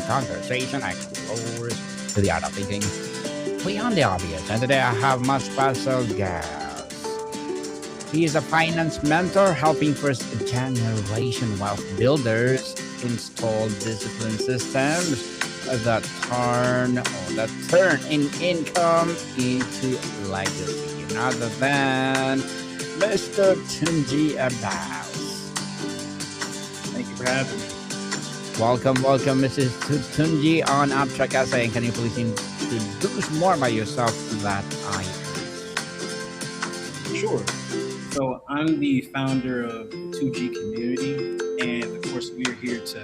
conversation explores the art of thinking beyond the obvious. And today I have my special guest. He is a finance mentor helping first generation wealth builders install discipline systems that turn in income into legacy, none other than Mr. Tunji Abass. Thank you for having me. Welcome, Mrs. Tunji on Abstract Essay. And can you please introduce more about yourself that I Sure. So I'm the founder of the 2G community, and of course we are here to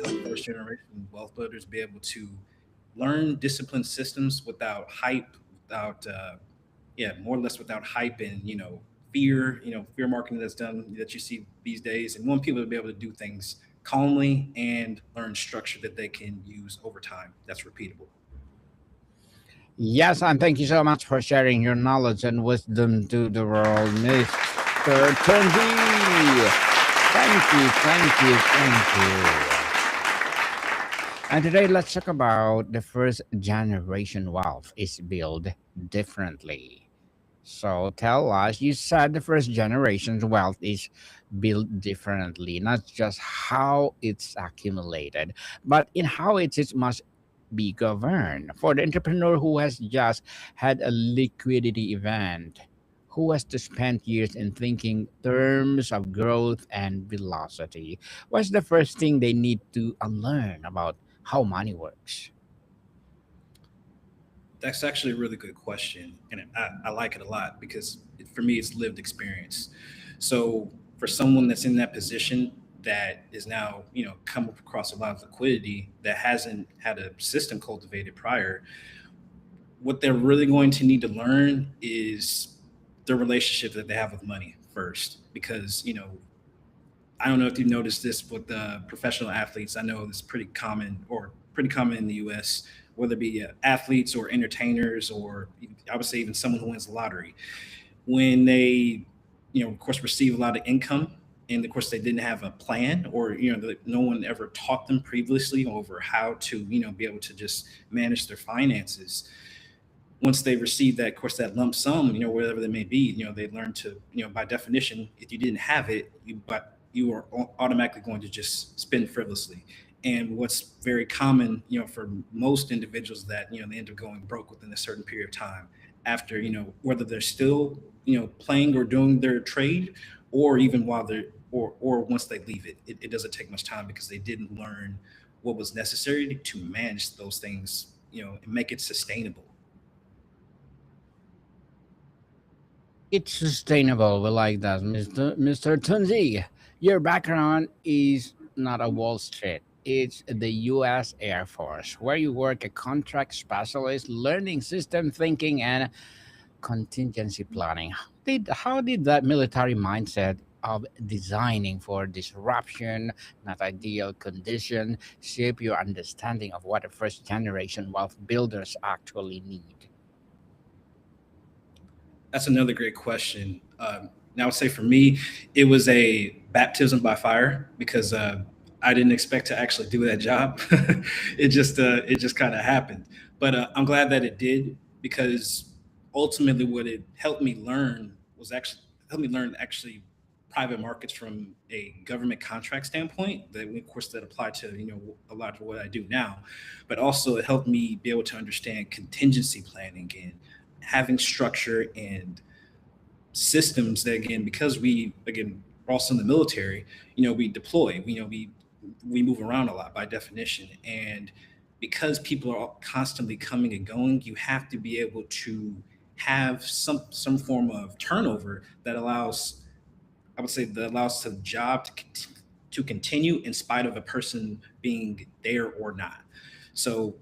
help first generation wealth builders be able to learn disciplined systems without hype, without more or less without hype and fear, fear marketing that's done that you see these days, and we want people to be able to do things calmly and learn structure that they can use over time. That's repeatable. Yes, and thank you so much for sharing your knowledge and wisdom to the world, Mr. Tunji. Thank you. And today, let's talk about the first generation wealth is built differently. So tell us, you said the first generation's wealth is built differently, not just how it's accumulated, but in how it is must be governed. For the entrepreneur who has just had a liquidity event, who has to spend years in thinking terms of growth and velocity, what's the first thing they need to unlearn about how money works? That's actually a really good question, and I like it a lot because for me, it's lived experience. So for someone that's in that position that is now, come across a lot of liquidity that hasn't had a system cultivated prior, what they're really going to need to learn is the relationship that they have with money first, because I don't know if you've noticed this with professional athletes. I know it's pretty common in the U.S. Whether it be athletes or entertainers, or I would say even someone who wins the lottery, when they, of course, receive a lot of income, and of course they didn't have a plan, or no one ever taught them previously over how to, be able to just manage their finances. Once they receive that, of course, that lump sum, whatever that may be, they learn to, by definition, if you didn't have it, you are automatically going to just spend frivolously. And what's very common, for most individuals, that they end up going broke within a certain period of time, after, whether they're still, playing or doing their trade, or even while they're or once they leave it doesn't take much time because they didn't learn what was necessary to manage those things, and make it sustainable. It's sustainable. We like that, Mr. Tunzi. Your background is not a Wall Street. It's the U.S. Air Force, where you work a contract specialist, learning system thinking and contingency planning. How did that military mindset of designing for disruption, not ideal condition, shape your understanding of what a first generation wealth builders actually need? That's another great question. Now, I would say for me, it was a baptism by fire, because I didn't expect to actually do that job. It just kind of happened. But I'm glad that it did, because ultimately, what it helped me learn actually private markets from a government contract standpoint. That, of course, that apply to a lot of what I do now, but also it helped me be able to understand contingency planning and having structure and systems that, again, because we, again, are also in the military, we deploy, we move around a lot by definition. And because people are constantly coming and going, you have to be able to have some form of turnover that allows, I would say, that allows the job to continue in spite of a person being there or not. So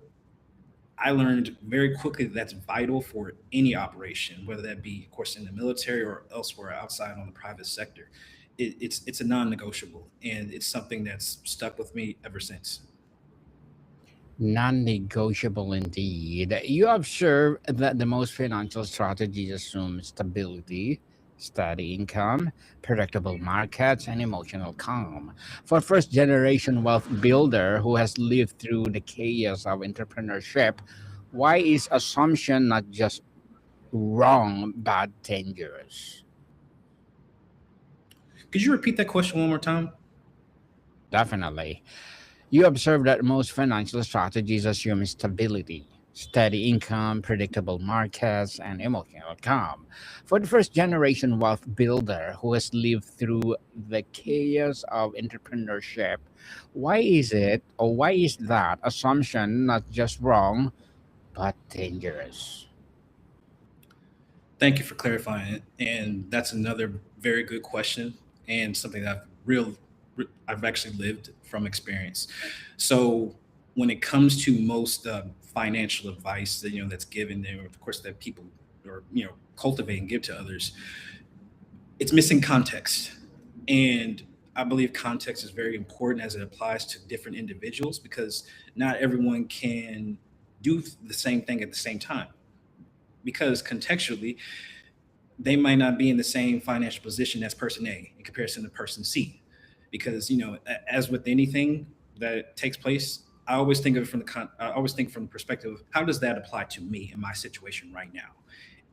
I learned very quickly that that's vital for any operation, whether that be, of course, in the military or elsewhere outside on the private sector. It's a non-negotiable, and it's something that's stuck with me ever since. Non negotiable indeed. You observe that the most financial strategies assume stability, Steady income, predictable markets, and emotional calm. For first generation wealth builder who has lived through the chaos of entrepreneurship, why is assumption not just wrong but dangerous? Could you repeat that question one more time? Definitely. You observe that most financial strategies assume stability, steady income, predictable markets, and emotional calm. For the first generation wealth builder who has lived through the chaos of entrepreneurship, why is that assumption not just wrong, but dangerous? Thank you for clarifying it. And that's another very good question and something that I've actually lived from experience. So when it comes to most financial advice that that's given, and of course that people or cultivate and give to others, it's missing context. And I believe context is very important as it applies to different individuals because not everyone can do the same thing at the same time. Because contextually, they might not be in the same financial position as person A in comparison to person C. Because as with anything that takes place, I always think of it from I always think from the perspective of how does that apply to me in my situation right now.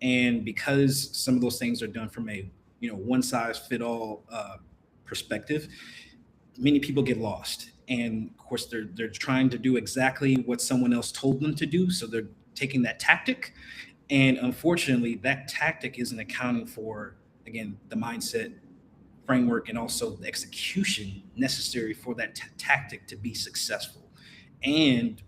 And because some of those things are done from a one size fit all perspective, many people get lost. And of course, they're trying to do exactly what someone else told them to do, so they're taking that tactic, and unfortunately, that tactic isn't accounting for, again, the mindset, framework, and also the execution necessary for that tactic to be successful. And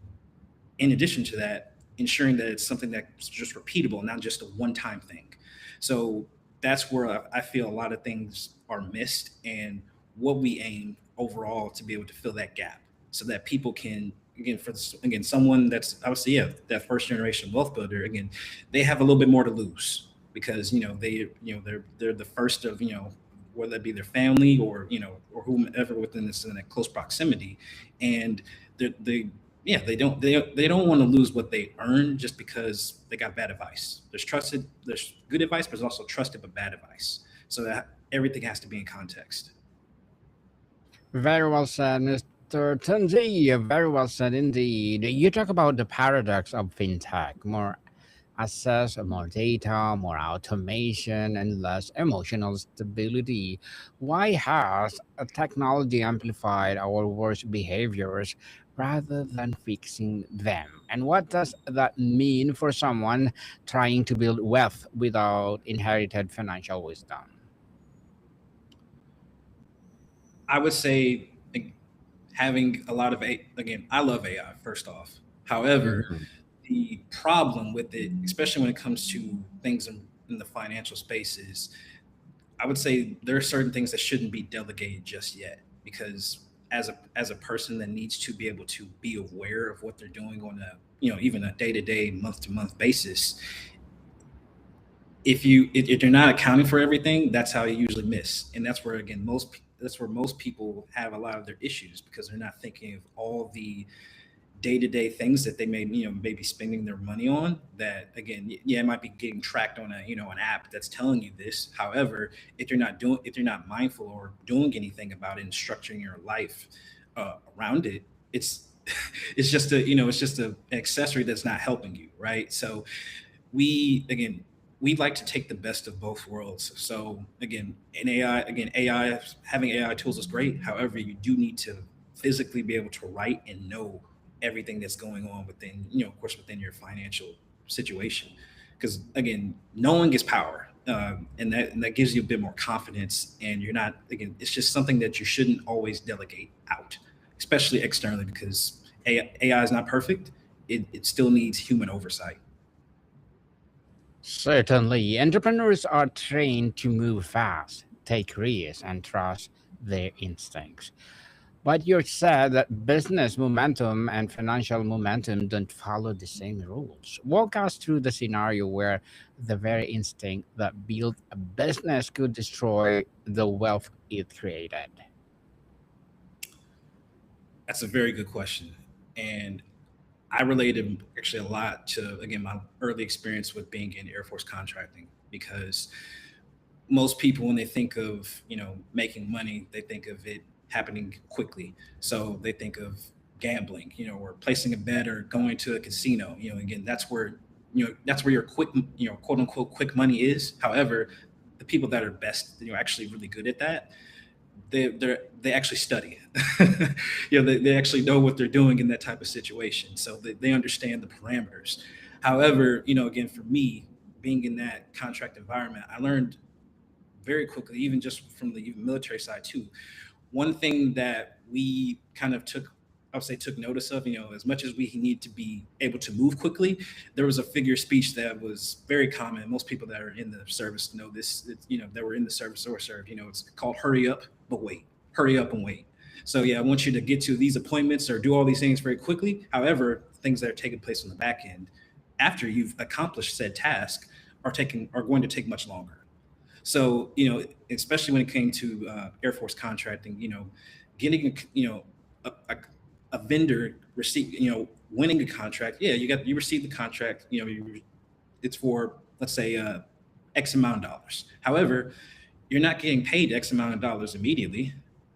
in addition to that, ensuring that it's something that's just repeatable, not just a one time thing. So that's where I feel a lot of things are missed, and what we aim overall to be able to fill that gap so that people can, again, again, someone that's obviously, yeah, that first generation wealth builder, again, they have a little bit more to lose because they're the first of whether that be their family or or whomever within this in a close proximity, and they yeah, they don't want to lose what they earn just because they got bad advice. There's good advice, but there's also trusted but bad advice. So that everything has to be in context. Very well said, Mr. Tunji. Very well said indeed. You talk about the paradox of fintech, more access, more data, more automation, and less emotional stability. Why has technology amplified our worst behaviors rather than fixing them? And what does that mean for someone trying to build wealth without inherited financial wisdom? I would say, like, having a lot of again, I love AI first off. However, Mhm. the problem with it, especially when it comes to things in the financial space, is I would say there are certain things that shouldn't be delegated just yet because as a person that needs to be able to be aware of what they're doing on a even a day to day, month to month basis, if you're not accounting for everything, that's how you usually miss, and that's where most people have a lot of their issues because they're not thinking of all the day to day things that they may maybe spending their money on. That again, yeah, it might be getting tracked on a an app that's telling you this. However, if you're not mindful or doing anything about it and structuring your life around it, it's it's just an accessory that's not helping you, right? So we again we like to take the best of both worlds. So again, in AI, again, AI having AI tools is great. However, you do need to physically be able to write and know everything that's going on within, of course, within your financial situation. Because again, knowing is power, and that gives you a bit more confidence. And you're not again, it's just something that you shouldn't always delegate out, especially externally, because AI is not perfect. It still needs human oversight. Certainly, entrepreneurs are trained to move fast, take risks, and trust their instincts. But you said that business momentum and financial momentum don't follow the same rules. Walk us through the scenario where the very instinct that built a business could destroy the wealth it created. That's a very good question. And I related actually a lot to, again, my early experience with being in Air Force contracting because most people, when they think of making money, they think of it happening quickly. So they think of gambling, or placing a bet or going to a casino. Again, that's where your quick, quote unquote quick money is. However, the people that are best, actually really good at that, they actually study it. They actually know what they're doing in that type of situation, so they understand the parameters. However, again, for me, being in that contract environment, I learned very quickly, even just from the even military side too. One thing that we kind of took, I would say, took notice of, as much as we need to be able to move quickly, there was a figure of speech that was very common. Most people that are in the service know this. That were in the service or served. It's called "hurry up but wait." Hurry up and wait. So yeah, I want you to get to these appointments or do all these things very quickly. However, things that are taking place on the back end after you've accomplished said task are going to take much longer. So, especially when it came to Air Force contracting, getting a vendor receive, winning a contract. Yeah, you receive the contract. It's for, let's say, X amount of dollars. However, you're not getting paid X amount of dollars immediately.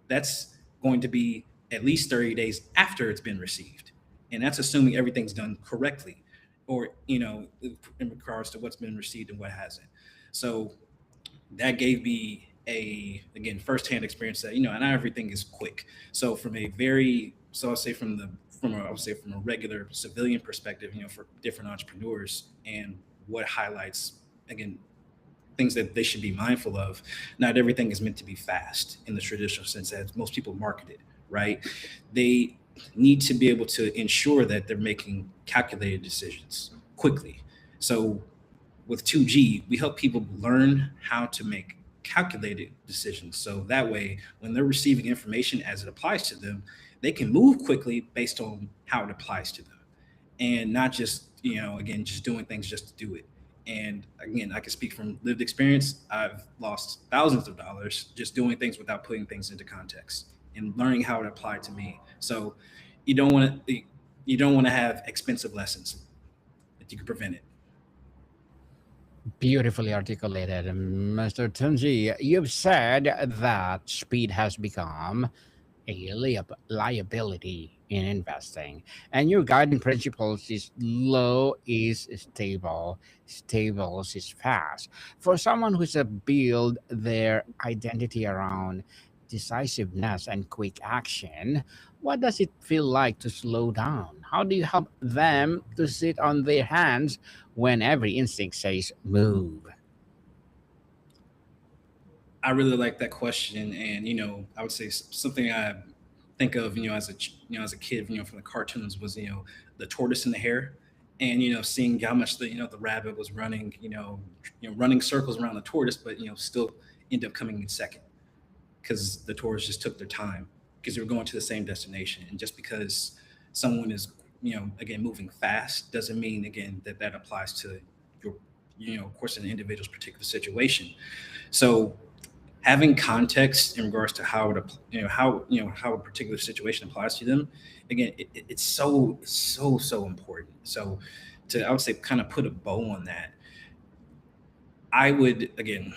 That's going to be at least 30 days after it's been received, and that's assuming everything's done correctly, or in regards to what's been received and what hasn't. So that gave me a, again, firsthand experience that not everything is quick. So from a very so I'll say I would say from a regular civilian perspective, for different entrepreneurs, and what highlights, again, things that they should be mindful of. Not everything is meant to be fast in the traditional sense as most people market it, right? They need to be able to ensure that they're making calculated decisions quickly. So with 2G, we help people learn how to make calculated decisions. So that way, when they're receiving information as it applies to them, they can move quickly based on how it applies to them, and not just, again, just doing things just to do it. And again, I can speak from lived experience. I've lost thousands of dollars just doing things without putting things into context and learning how it applied to me. So you don't want to have expensive lessons if you can prevent it. Beautifully articulated, Mr. Tunji. You've said that speed has become a liability in investing, and your guiding principles is low is stable, stable is fast. For someone who's a build their identity around decisiveness and quick action, what does it feel like to slow down? How do you help them to sit on their hands when every instinct says move? I really like that question, and I would say something I think of, as a kid, from the cartoons was, the tortoise and the hare, and seeing how much the rabbit was running, running circles around the tortoise, but still end up coming in second because the tortoise just took their time because they were going to the same destination, and just because someone is, again, moving fast doesn't mean, again, that applies to your, of course, an individual's particular situation. So having context in regards to how a particular situation applies to them, again, it's so important. So to, I would say, kind of put a bow on that, I would, again,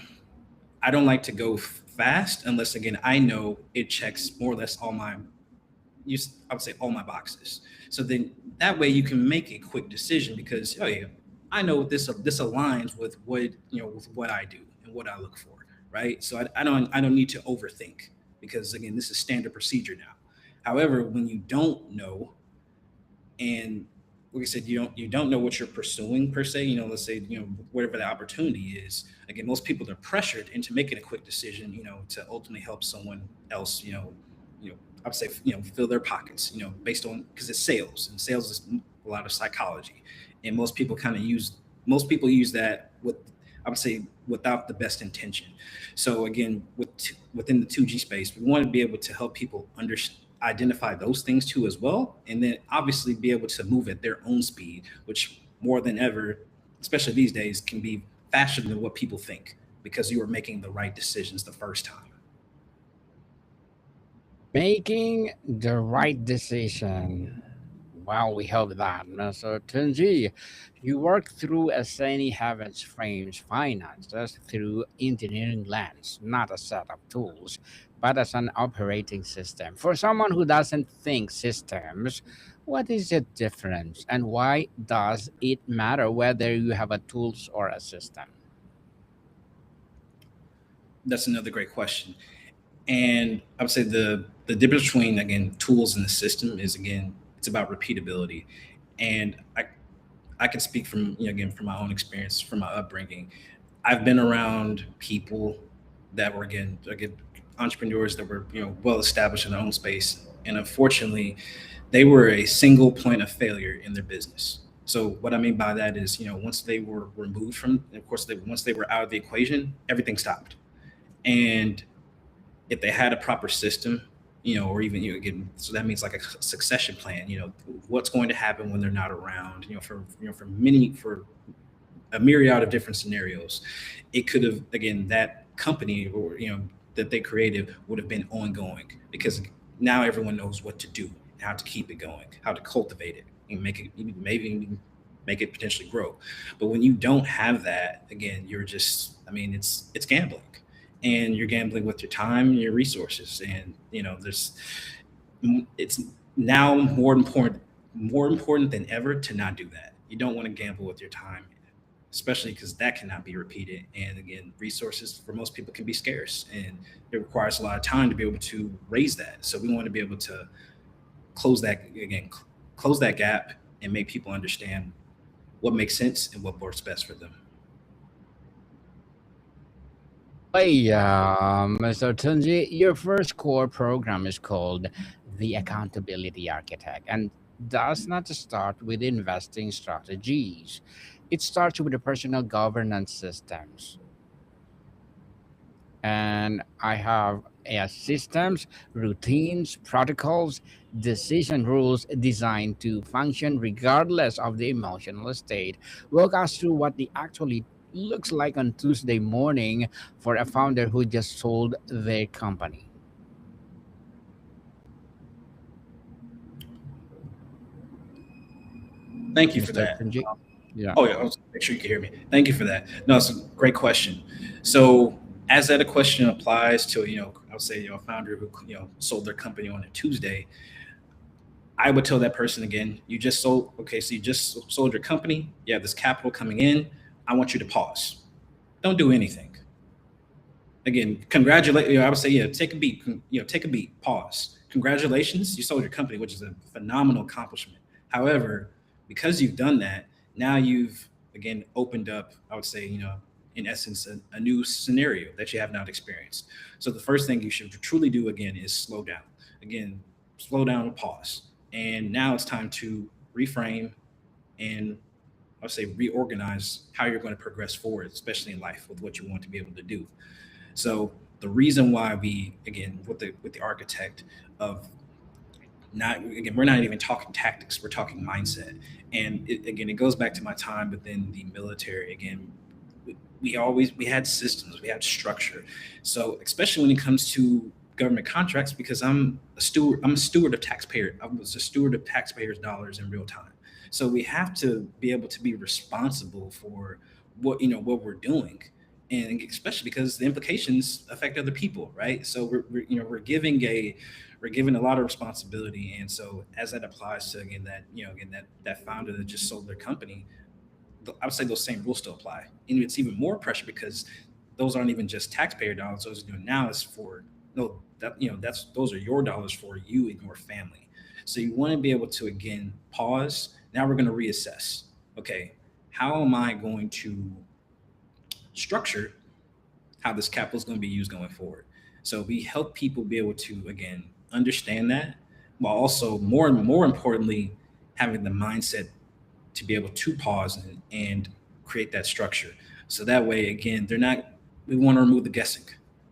I don't like to go fast unless, again, I know it checks more or less all my, I would say, all my boxes. So then that way you can make a quick decision because, oh yeah, I know this aligns with what, with what I do and what I look for, right? So I don't need to overthink because, again, this is standard procedure now. However, when you don't know, and like I said, you don't know what you're pursuing per se. Let's say, whatever the opportunity is. Again, most people are pressured into making a quick decision, to ultimately help someone else. I would say, fill their pockets. Based on, because it's sales, and sales is a lot of psychology, and most people use that with, I would say, without the best intention. So again, within the 2G space, we want to be able to help people identify those things too as well, and then obviously be able to move at their own speed, which more than ever, especially these days, can be faster than what people think because you are making the right decisions the first time. Making the right decision. Well, we hope that. So, Tunji, you work through Asani Heavens frames finances through engineering lens, not a set of tools, but as an operating system. For someone who doesn't think systems, what is the difference and why does it matter whether you have a tools or a system? That's another great question. And I would say the difference between again tools and the system is again it's about repeatability. And I can speak from again from my own experience, from my upbringing. I've been around people that were again entrepreneurs that were well established in their own space, and unfortunately, they were a single point of failure in their business. So what I mean by that is once they were removed from, of course, once they were out of the equation, everything stopped. And if they had a proper system, or even again, so that means like a succession plan. What's going to happen when they're not around. For many for a myriad of different scenarios, it could have again that company or that they created would have been ongoing because now everyone knows what to do, how to keep it going, how to cultivate it, and make it maybe even make it potentially grow. But when you don't have that, again, you're just it's gambling, and you're gambling with your time and your resources, and there's it's now more important than ever to not do that. You don't want to gamble with your time, especially because that cannot be repeated. And again, resources for most people can be scarce, and it requires a lot of time to be able to raise that. So we want to be able to close that again, close that gap, and make people understand what makes sense and what works best for them. Hey, Mr. Tunji, your first core program is called the Accountability Architect and does not start with investing strategies. It starts with the personal governance systems. And I have systems, routines, protocols, decision rules designed to function regardless of the emotional state. Walk us through what the actually looks like on Tuesday morning for a founder who just sold their company, Thank you for Mr. that. Tunji. Yeah. Oh yeah, I was make sure you can hear me. Thank you for that. No, it's a great question. So as that a question applies to I would say a founder who sold their company on a Tuesday, I would tell that person again, you just sold, okay, so you just sold your company, you have this capital coming in. I want you to pause. Don't do anything. Again, congratulate. I would say, yeah, take a beat. Take a beat. Pause. Congratulations, you sold your company, which is a phenomenal accomplishment. However, because you've done that, now you've again opened up. I would say, in essence, a new scenario that you have not experienced. So the first thing you should truly do again is slow down. Again, slow down and pause. And now it's time to reframe and I would say reorganize how you're going to progress forward, especially in life with what you want to be able to do. So the reason why we again with the architect of not again we're not even talking tactics, we're talking mindset. And again it goes back to my time within the military. Again, we had systems, we had structure. So especially when it comes to government contracts, because I'm a steward of taxpayer I was a steward of taxpayers dollars in real time. So we have to be able to be responsible for what we're doing, and especially because the implications affect other people, right? So we're giving a lot of responsibility. And so as that applies to again that founder that just sold their company, I would say those same rules still apply. And it's even more pressure because those aren't even just taxpayer dollars. Those are doing now is for no that that's those are your dollars for you and your family. So you want to be able to again pause. Now we're going to reassess. Okay, how am I going to structure how this capital is going to be used going forward? So we help people be able to again understand that, while also more importantly having the mindset to be able to pause and create that structure. So that way, again, they're not. We want to remove the guessing.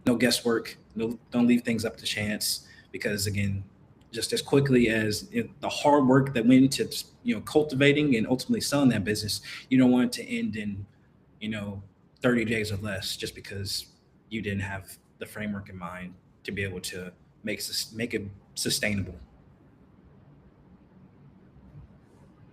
No guesswork. No, don't leave things up to chance. Because again, just as quickly as the hard work that went into cultivating and ultimately selling that business, you don't want it to end in you know 30 days or less, just because you didn't have the framework in mind to be able to make it sustainable.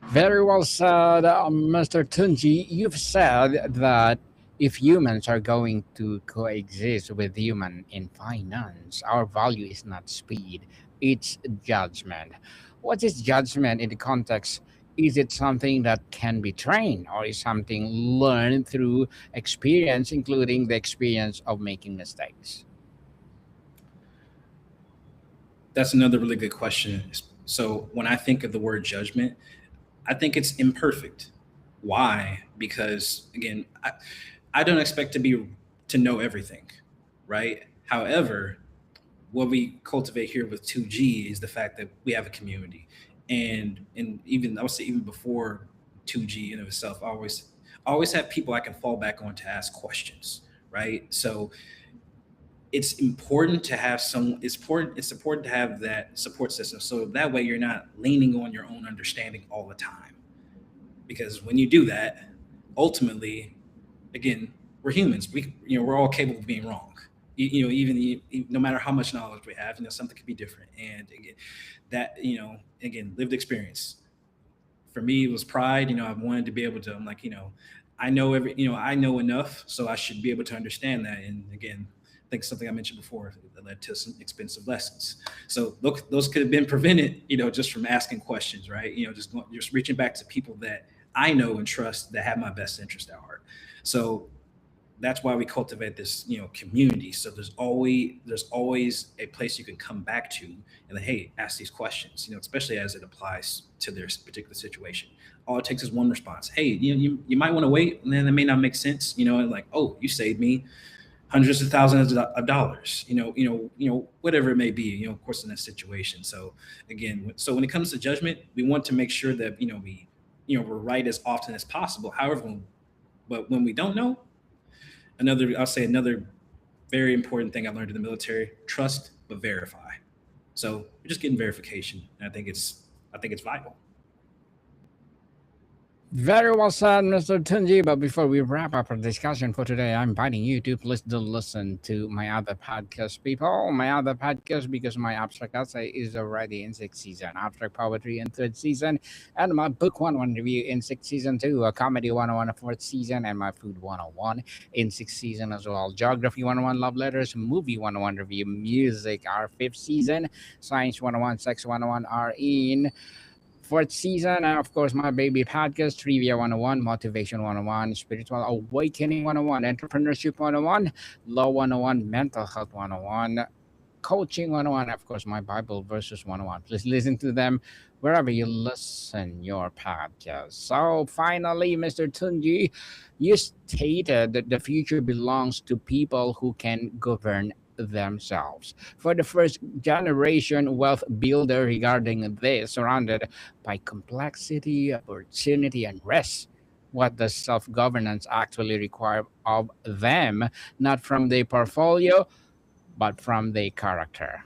Very well said, Mr. Tunji. You've said that if humans are going to coexist with human in finance, our value is not speed, it's judgment. What is judgment in the context? Is it something that can be trained or is something learned through experience, including the experience of making mistakes? That's another really good question. So when I think of the word judgment, I think it's imperfect. Why? Because again, I don't expect to know everything, right? However, what we cultivate here with 2G is the fact that we have a community, and even I would say even before 2G in of itself, I always have people I can fall back on to ask questions, right? So it's important to have some. It's important to have that support system, so that way you're not leaning on your own understanding all the time. Because when you do that, ultimately, again, we're humans. We're all capable of being wrong. No matter how much knowledge we have, something could be different. And again, lived experience. For me, it was pride. I wanted to be able to. I'm like, I know enough, so I should be able to understand that. And again, I think something I mentioned before that led to some expensive lessons. So look, those could have been prevented, just from asking questions, right? Just reaching back to people that I know and trust that have my best interest at heart. So that's why we cultivate this community. So there's always a place you can come back to and like, hey, ask these questions, especially as it applies to their particular situation. All it takes is one response. Hey, you might want to wait, and then it may not make sense, and like, oh, you saved me hundreds of thousands of dollars, whatever it may be, of course, in that situation. So again, so when it comes to judgment, we want to make sure that we're right as often as possible. However, but when we don't know, I'll say another very important thing I learned in the military: trust but verify. So we're just getting verification. And I think it's vital. Very well said, Mr. Tunji. But before we wrap up our discussion for today, I'm inviting you to please do listen to my other podcast, people. My other podcast, because my abstract essay is already in sixth season, abstract poetry in third season, and my book 101 review in sixth season too, a comedy 101 fourth season, and my food 101 in sixth season as well. Geography 101 love letters, movie 101 review, music our fifth season, science 101, sex 101 are in fourth season, and of course, my baby podcast, Trivia 101, Motivation 101, Spiritual Awakening 101, Entrepreneurship 101, Law 101, Mental Health 101, Coaching 101, of course, my Bible verses 101. Please listen to them wherever you listen your podcast. So, finally, Mr. Tunji, you stated that the future belongs to people who can govern themselves. For the first generation wealth builder regarding this, surrounded by complexity, opportunity, and risk. What does self governance actually require of them, not from their portfolio, but from their character?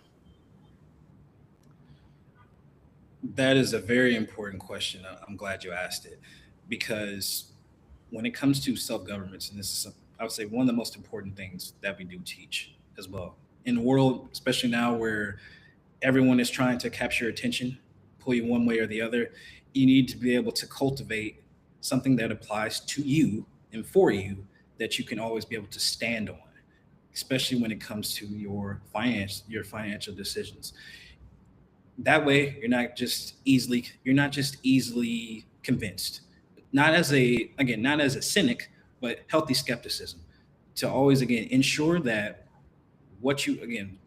That is a very important question. I'm glad you asked it, because when it comes to self governments, and this is, I would say, one of the most important things that we do teach as well in the world, especially now where everyone is trying to capture your attention, pull you one way or the other. You need to be able to cultivate something that applies to you and for you, that you can always be able to stand on, especially when it comes to your financial decisions. That way, you're not just easily convinced. Not as a cynic, but healthy skepticism, to always again ensure that what you again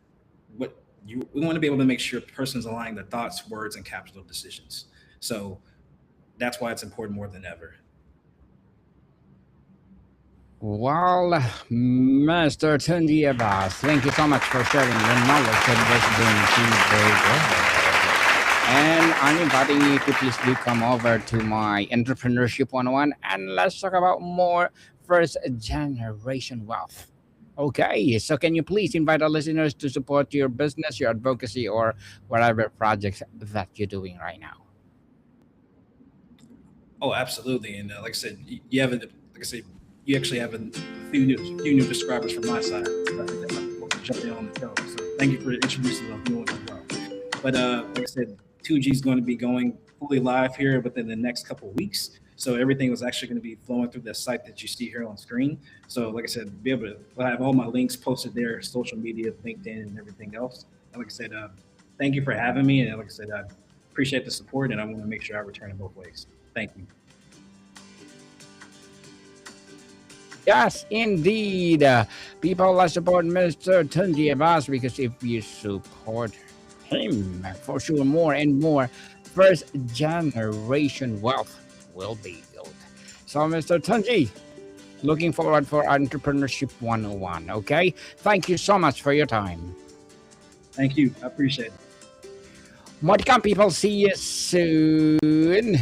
what you we want to be able to make sure persons aligning the thoughts, words, and capital decisions. So that's why it's important more than ever. Well, Mr. Tunji Abass, thank you so much for sharing your knowledge and wisdom today. And I'm inviting you to please do come over to my Entrepreneurship 101 and let's talk about more first generation wealth. Okay, so can you please invite our listeners to support your business, your advocacy, or whatever projects that you're doing right now? Oh, absolutely. And like I said, you have like I said, you actually have a few new describers from my side. I think that might be what we're jumping on the show. So thank you for introducing those new ones as well. But like I said, 2G is going to be going fully live here within the next couple of weeks. So everything was actually going to be flowing through the site that you see here on screen. So like I said, be able to have all my links posted there, social media, LinkedIn, and everything else. And like I said, thank you for having me. And like I said, I appreciate the support, and I want to make sure I return it both ways. Thank you. Yes, indeed. People support Mr. Tunji Abass because if you support him, for sure, more and more first generation wealth will be built. So, Mr. Tunji, looking forward for Entrepreneurship 101. Okay. Thank you so much for your time. Thank you. I appreciate it. Modicum people, see you soon.